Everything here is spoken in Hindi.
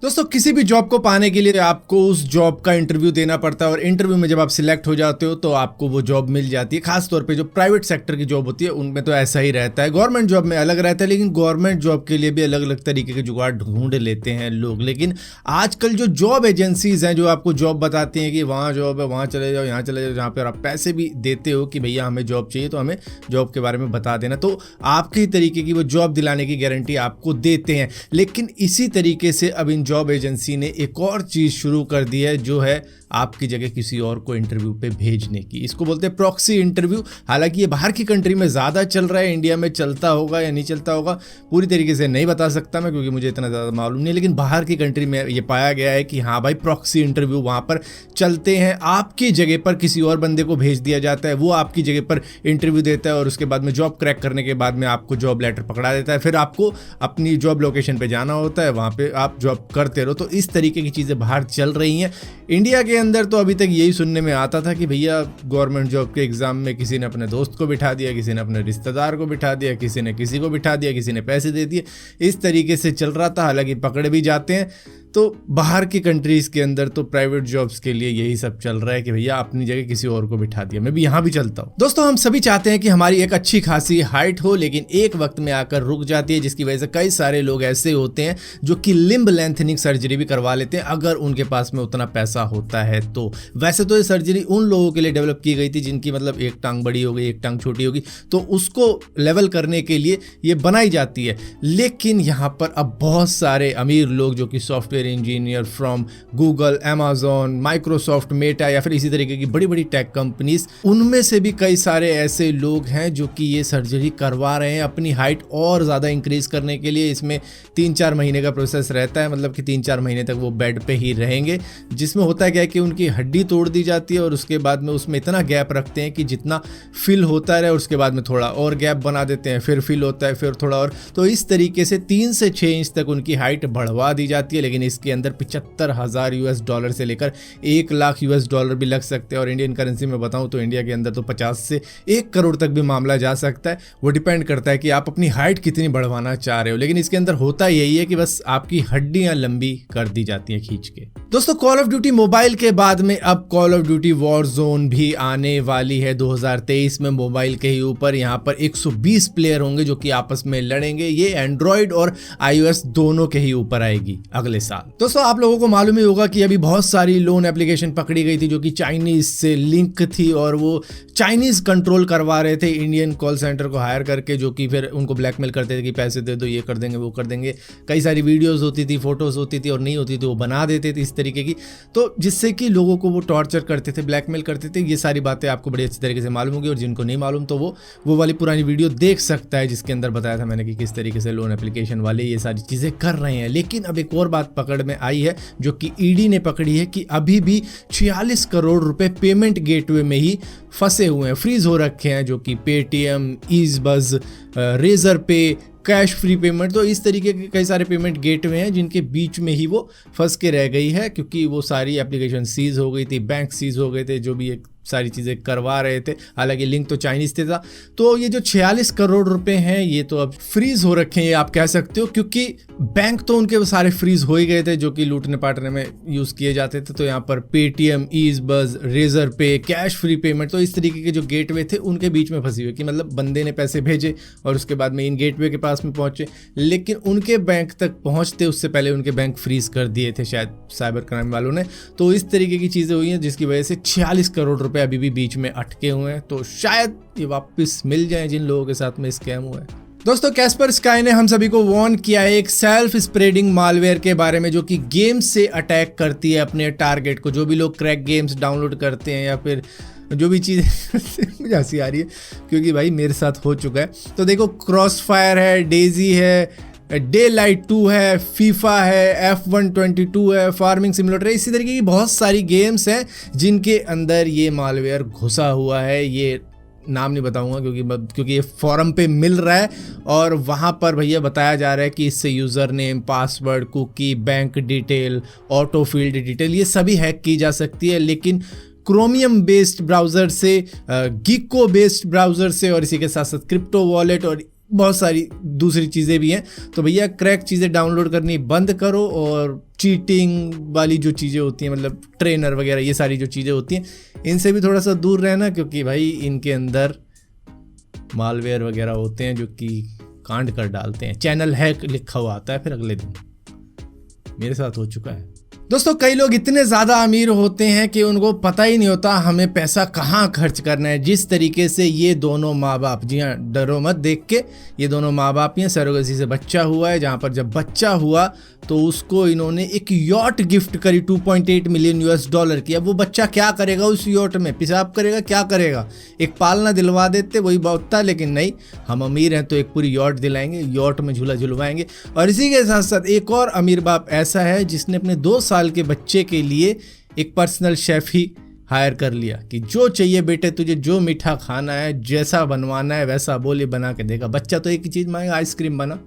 दोस्तों किसी भी जॉब को पाने के लिए आपको उस जॉब का इंटरव्यू देना पड़ता है और इंटरव्यू में जब आप सिलेक्ट हो जाते हो तो आपको वो जॉब मिल जाती है। खास तौर पे जो प्राइवेट सेक्टर की जॉब होती है उनमें तो ऐसा ही रहता है। गवर्नमेंट जॉब में अलग रहता है, लेकिन गवर्नमेंट जॉब के लिए भी अलग अलग तरीके के जुगाड़ ढूंढ लेते हैं लोग। लेकिन आजकल जो जॉब एजेंसीज हैं जो आपको जॉब बताती हैं कि वहाँ जॉब है, वहाँ चले जाओ, यहाँ चले जाओ, जहाँ पर आप पैसे भी देते हो कि भैया हमें जॉब चाहिए तो हमें जॉब के बारे में बता देना, तो आपकी तरीके की वो जॉब दिलाने की गारंटी आपको देते हैं। लेकिन इसी तरीके से अब इन जॉब एजेंसी ने एक और चीज शुरू कर दी है, जो है आपकी जगह किसी और को इंटरव्यू पे भेजने की। इसको बोलते हैं प्रॉक्सी इंटरव्यू। हालांकि ये बाहर की कंट्री में ज्यादा चल रहा है, इंडिया में चलता होगा या नहीं चलता होगा पूरी तरीके से नहीं बता सकता मैं, क्योंकि मुझे इतना ज्यादा मालूम नहीं। लेकिन बाहर की कंट्री में ये पाया गया है कि हाँ भाई, प्रॉक्सी इंटरव्यू वहां पर चलते हैं। आपकी जगह पर किसी और बंदे को भेज दिया जाता है, वो आपकी जगह पर इंटरव्यू देता है और उसके बाद में जॉब क्रैक करने के बाद में आपको जॉब लेटर पकड़ा देता है। फिर आपको अपनी जॉब लोकेशन पे जाना होता है, वहां पे आप जॉब करते रहो। तो इस तरीके की चीजें बाहर चल रही हैं। इंडिया के अंदर तो अभी तक यही सुनने में आता था कि भैया गवर्नमेंट जॉब के एग्जाम में किसी ने अपने दोस्त को बिठा दिया, किसी ने अपने रिश्तेदार को बिठा दिया, किसी ने किसी को बिठा दिया, किसी ने पैसे दे दिए। इस तरीके से चल रहा था। हालांकि पकड़े भी जाते हैं। तो बाहर की कंट्रीज के अंदर तो प्राइवेट जॉब्स के लिए यही सब चल रहा है कि भैया अपनी जगह किसी और को बिठा दिया। मैं भी यहाँ भी चलता हूँ। दोस्तों हम सभी चाहते हैं कि हमारी एक अच्छी खासी हाइट हो, लेकिन एक वक्त में आकर रुक जाती है, जिसकी वजह से कई सारे लोग ऐसे होते हैं जो कि लिम्ब लेंथनिंग सर्जरी भी करवा लेते हैं, अगर उनके पास में उतना पैसा होता है तो। वैसे तो ये सर्जरी उन लोगों के लिए डेवलप की गई थी जिनकी मतलब एक टांग बड़ी हो गई, एक टांग छोटी होगी, तो उसको लेवल करने के लिए ये बनाई जाती है। लेकिन यहाँ पर अब बहुत सारे अमीर लोग जो कि software engineer from Google, Amazon, Microsoft, Meta या फिर इसी तरीके की बड़ी बड़ी टेक कंपनीज, उनमें से भी कई सारे ऐसे लोग हैं जो कि ये सर्जरी करवा रहे हैं अपनी हाइट और ज़्यादा इंक्रीज करने के लिए। इसमें 3-4 महीने का प्रोसेस रहता है, मतलब कि 3-4 महीने तक वो बेड पे ही रहेंगे, जिसमें होता क्या है कि उनकी हड्डी तोड़ दी जाती है और उसके बाद में उसमें इतना गैप रखते हैं कि जितना फिल होता रहे, उसके बाद में थोड़ा और गैप बना देते हैं, फिर फिल होता है, फिर थोड़ा और। तो इस तरीके से 3 से 6 इंच तक उनकी हाइट बढ़वा दी जाती है। लेकिन इसके अंदर $75,000 से लेकर $1,00,000 भी लग सकते हैं। और इंडियन करेंसी में बताऊं तो इंडिया के अंदर तो 50 से 1 करोड़ तक भी मामला जा सकता है। वो डिपेंड करता है कि आप अपनी हाइट कितनी बढ़वाना चाह रहे हो। लेकिन इसके अंदर होता यही है कि बस आपकी हड्डियां लंबी कर दी जाती हैं खींच के। दोस्तों कॉल ऑफ ड्यूटी मोबाइल के बाद में अब कॉल ऑफ ड्यूटी वॉरजोन भी आने वाली है 2023 में मोबाइल के ही ऊपर। यहाँ पर 120 प्लेयर होंगे जो कि आपस में लड़ेंगे। ये एंड्रॉइड और iOS दोनों के ही ऊपर आएगी अगले साल। दोस्तों आप लोगों को मालूम ही होगा कि अभी बहुत सारी लोन एप्लीकेशन पकड़ी गई थी जो कि चाइनीज से लिंक थी और वो चाइनीज कंट्रोल करवा रहे थे इंडियन कॉल सेंटर को हायर करके, जो कि फिर उनको ब्लैकमेल करते थे कि पैसे दे दो, ये कर देंगे, वो कर देंगे। कई सारी वीडियोस होती थी, फोटोज होती थी और नहीं होती थी वो बना देते थे इस तरीके की, तो जिससे कि लोगों को वो टॉर्चर करते थे, ब्लैकमेल करते थे। ये सारी बातें आपको बड़ी अच्छी तरीके से मालूम होगी, और जिनको नहीं मालूम तो वो वाली पुरानी वीडियो देख सकता है जिसके अंदर बताया था मैंने कि किस तरीके से लोन एप्लीकेशन वाले ये सारी चीजें कर रहे हैं। लेकिन अब एक और बात पकड़ में आई है जो कि ईडी ने पकड़ी है कि अभी भी 46 करोड़ रुपए पेमेंट गेटवे में ही फंसे हुए हैं, फ्रीज हो रखे हैं, जो कि पेटीएम, ईज़बज़, रेजर पे, कैश फ्री पेमेंट। तो इस तरीके के कई सारे पेमेंट गेटवे हैं जिनके बीच में ही वो फंस के रह गई है, क्योंकि वो सारी एप्लीकेशन सीज हो गई थी, बैंक सीज हो गए थे, जो भी एक सारी चीज़ें करवा रहे थे। हालांकि लिंक तो चाइनीज से था। तो ये जो 46 करोड़ रुपए हैं ये तो अब फ्रीज हो रखे हैं, ये आप कह सकते हो, क्योंकि बैंक तो उनके सारे फ्रीज हो ही गए थे जो कि लूटने पाटने में यूज किए जाते थे। तो यहाँ पर पेटीएम, ईज़बज़, रेजर पे, कैश फ्री पेमेंट, तो इस तरीके के जो गेटवे थे उनके बीच में फंसी हुई कि मतलब बंदे ने पैसे भेजे और उसके बाद में इन गेटवे के पास में पहुंचे, लेकिन उनके बैंक तक पहुंचते उससे पहले उनके बैंक फ्रीज कर दिए थे शायद साइबर क्राइम वालों ने। तो इस तरीके की चीजें हुई हैं जिसकी वजह से 46 करोड़ रुपए अभी भी बीच में अटके हुए हैं। तो शायद ये वापस मिल जाए जिन लोगों के साथ में स्कैम हुआ है। दोस्तों कैस्परस्काई ने हम सभी को वार्न किया है एक सेल्फ स्प्रेडिंग मालवेयर के बारे में, जो कि गेम्स से अटैक करती है अपने टारगेट को। जो भी लोग क्रैक गेम्स डाउनलोड करते हैं या फिर जो भी चीज़ मुझे हंसी आ रही है क्योंकि भाई मेरे साथ हो चुका है। तो देखो क्रॉसफायर है, डेजी है, Daylight 2 है, फीफा है, F122 है, फार्मिंग सिमुलेटर है, इसी तरीके की बहुत सारी गेम्स हैं जिनके अंदर ये मालवेयर घुसा हुआ है। ये नाम नहीं बताऊंगा क्योंकि ये फॉरम पे मिल रहा है और वहाँ पर भैया बताया जा रहा है कि इससे user name, password, cookie, bank detail, auto field detail ये सभी हैक की जा सकती है। लेकिन क्रोमियम बेस्ड ब्राउज़र से, गिको बेस्ड ब्राउज़र से और इसी के साथ साथ क्रिप्टो वॉलेट और बहुत सारी दूसरी चीज़ें भी हैं। तो भैया क्रैक चीज़ें डाउनलोड करनी बंद करो और चीटिंग वाली जो चीज़ें होती हैं, मतलब ट्रेनर वगैरह ये सारी जो चीज़ें होती हैं, इनसे भी थोड़ा सा दूर रहना, क्योंकि भाई इनके अंदर मालवेयर वगैरह होते हैं जो कि कांड कर डालते हैं। चैनल हैक लिखा हुआ आता है फिर अगले दिन। मेरे साथ हो चुका है दोस्तों। कई लोग इतने ज़्यादा अमीर होते हैं कि उनको पता ही नहीं होता हमें पैसा कहाँ खर्च करना है। जिस तरीके से ये दोनों माँ बाप, जी हाँ डरो मत देख के, ये दोनों माँ बाप ही हैं, सरोगेसी से बच्चा हुआ है, जहाँ पर जब बच्चा हुआ तो उसको इन्होंने एक यॉट गिफ्ट करी $2.8 मिलियन US की। अब वो बच्चा क्या करेगा उस यॉट में? पेशाब करेगा? क्या करेगा? एक पालना दिलवा देते वही बहुत था, लेकिन नहीं, हम अमीर हैं तो एक पूरी यॉट दिलाएंगे, यॉट में झूला झुलवाएंगे। और इसी के साथ साथ एक और अमीर बाप ऐसा है जिसने अपने 2 साल के बच्चे के लिए एक पर्सनल शेफ ही हायर कर लिया कि जो चाहिए बेटे तुझे, जो मीठा खाना है, जैसा बनवाना है वैसा बोले बना के देगा। बच्चा तो एक ही चीज़ मांगेगा, आइसक्रीम बना।